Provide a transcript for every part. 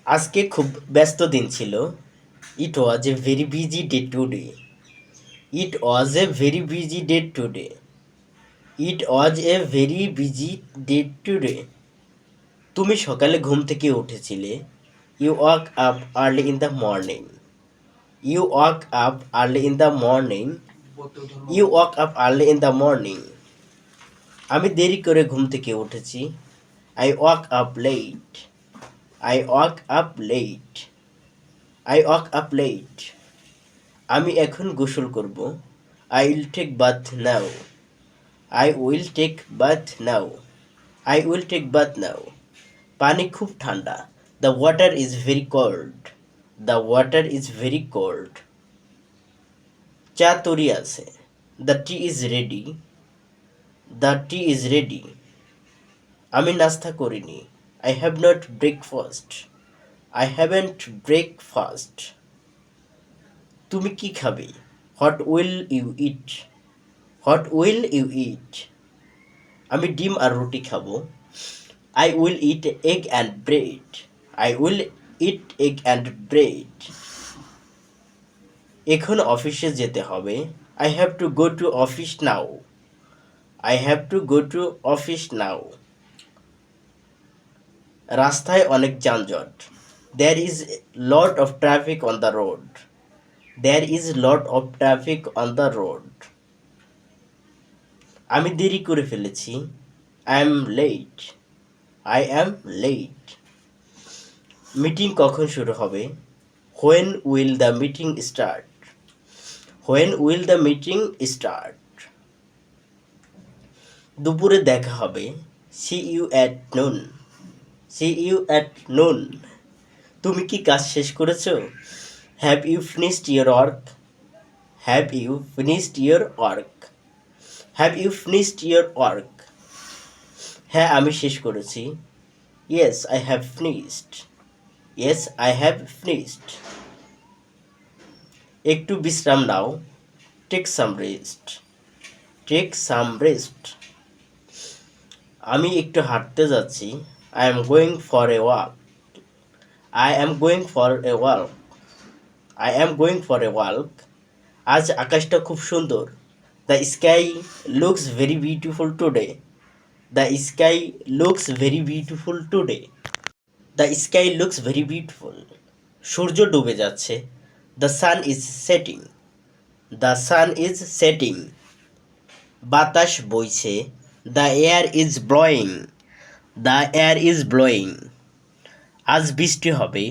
আজকে খুব ব্যস্ত দিন ছিল। It was a very busy day today. It was a very busy day today. It was a very busy day today. তুমি সকালে ঘুম থেকে উঠেছিলে। You woke up early in the morning. You woke up early in the morning. You woke up early in the morning. আমি দেরি করে ঘুম থেকে উঠেছি। I woke up late. I woke up late. I woke up late. আমি এখন গোসল করব। I will take bath now. I will take bath now. I will take bath now. পানি খুব ঠান্ডা। The water is very cold. The water is very cold. চা তৈরি আছে। The tea is ready. The tea is ready. আমি নাস্তা করিনি। I have not breakfast. I haven't breakfast. তুমি কি খাবে? What will you eat? What will you eat? আমি ডিম আর রুটি খাবো। I will eat egg and bread. I will eat egg and bread. এখন অফিসে যেতে হবে। I have to go to office now. I have to go to office now. রাস্তায় অনেক যানজট। There is lot of traffic on the road. There is lot of traffic on the road. আমি দেরি করে ফেলেছি। I am late. I am late. Meeting কখন শুরু হবে? When will the meeting start? When will the meeting start? দুপুরে দেখা হবে। See you at noon. See you at noon. তুমি কি কাজ শেষ করেছো? Have you finished your work? Have you finished your work? Have you finished your work? হ্যাঁ, আমি শেষ করেছি। Yes I have finished. Yes I have finished. একটু বিশ্রাম নাও। Take some rest. Take some rest. আমি একটু হাঁটতে যাচ্ছি। I am going for a walk. I am going for a walk. I am going for a walk. আজ আকাশটা খুব সুন্দর। The sky looks very beautiful today. The sky looks very beautiful today. The sky looks very beautiful. সূর্য ডুবে যাচ্ছে। The sun is setting. The sun is setting. বাতাস বইছে। The air is blowing. The air is blowing. আজ বৃষ্টি হবে।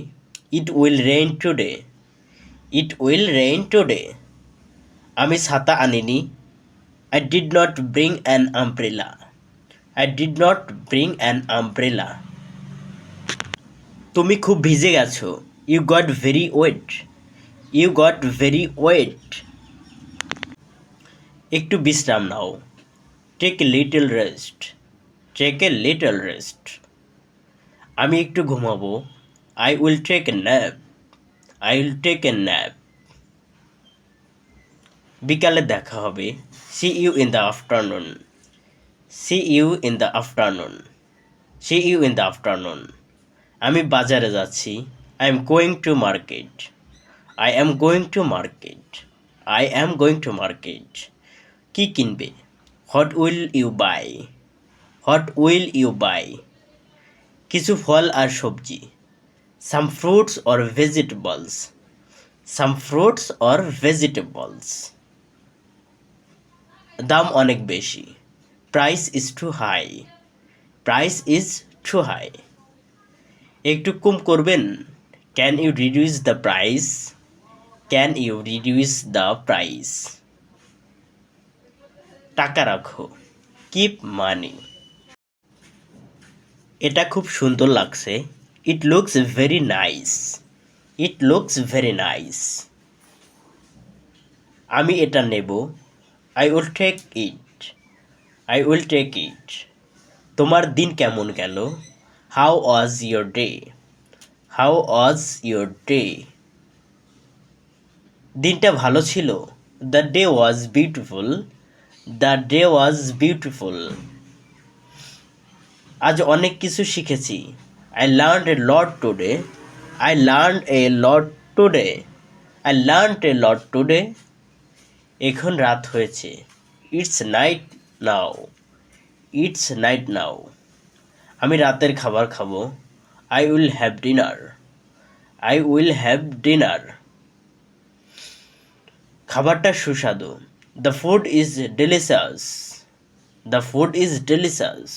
It will rain today. It will rain today. আমি ছাতা আনিনি। I did not bring an umbrella. I did not bring an umbrella. তুমি খুব ভিজে গেছো। You got very wet. You got very wet. একটু বিশ্রাম নাও। Take a little rest. Take a little rest. আমি একটু ঘুমাবো। I will take a nap. I will take a nap. বিকালে দেখা হবে। See you in the afternoon. See you in the afternoon. See you in the afternoon. আমি বাজারে যাচ্ছি। I am going to market. I am going to market. I am going to market. কি কিনবে? What will you buy? What will you buy? কিছু ফল আর সবজি। Some fruits or vegetables. Some fruits or vegetables. দাম অনেক বেশি। Price is too high. Price is too high. একটু কম করবেন? Can you reduce the price? Can you reduce the price? টাকা রাখো। Keep money. এটা খুব সুন্দর লাগছে। It looks very nice. It looks very nice. আমি এটা নেব। I will take it. I will take it. তোমার দিন কেমন গেল? How was your day? How was your day? দিনটা ভালো ছিল। The day was beautiful. The day was beautiful. আজ অনেক কিছু শিখেছি। I learned a lot today. I learned a lot today. I learned a lot today. এখন রাত হয়েছে। It's night now. It's night now. আমি রাতের খাবার খাবো। I will have dinner. I will have dinner. খাবারটা সুস্বাদু। The food is delicious. The food is delicious.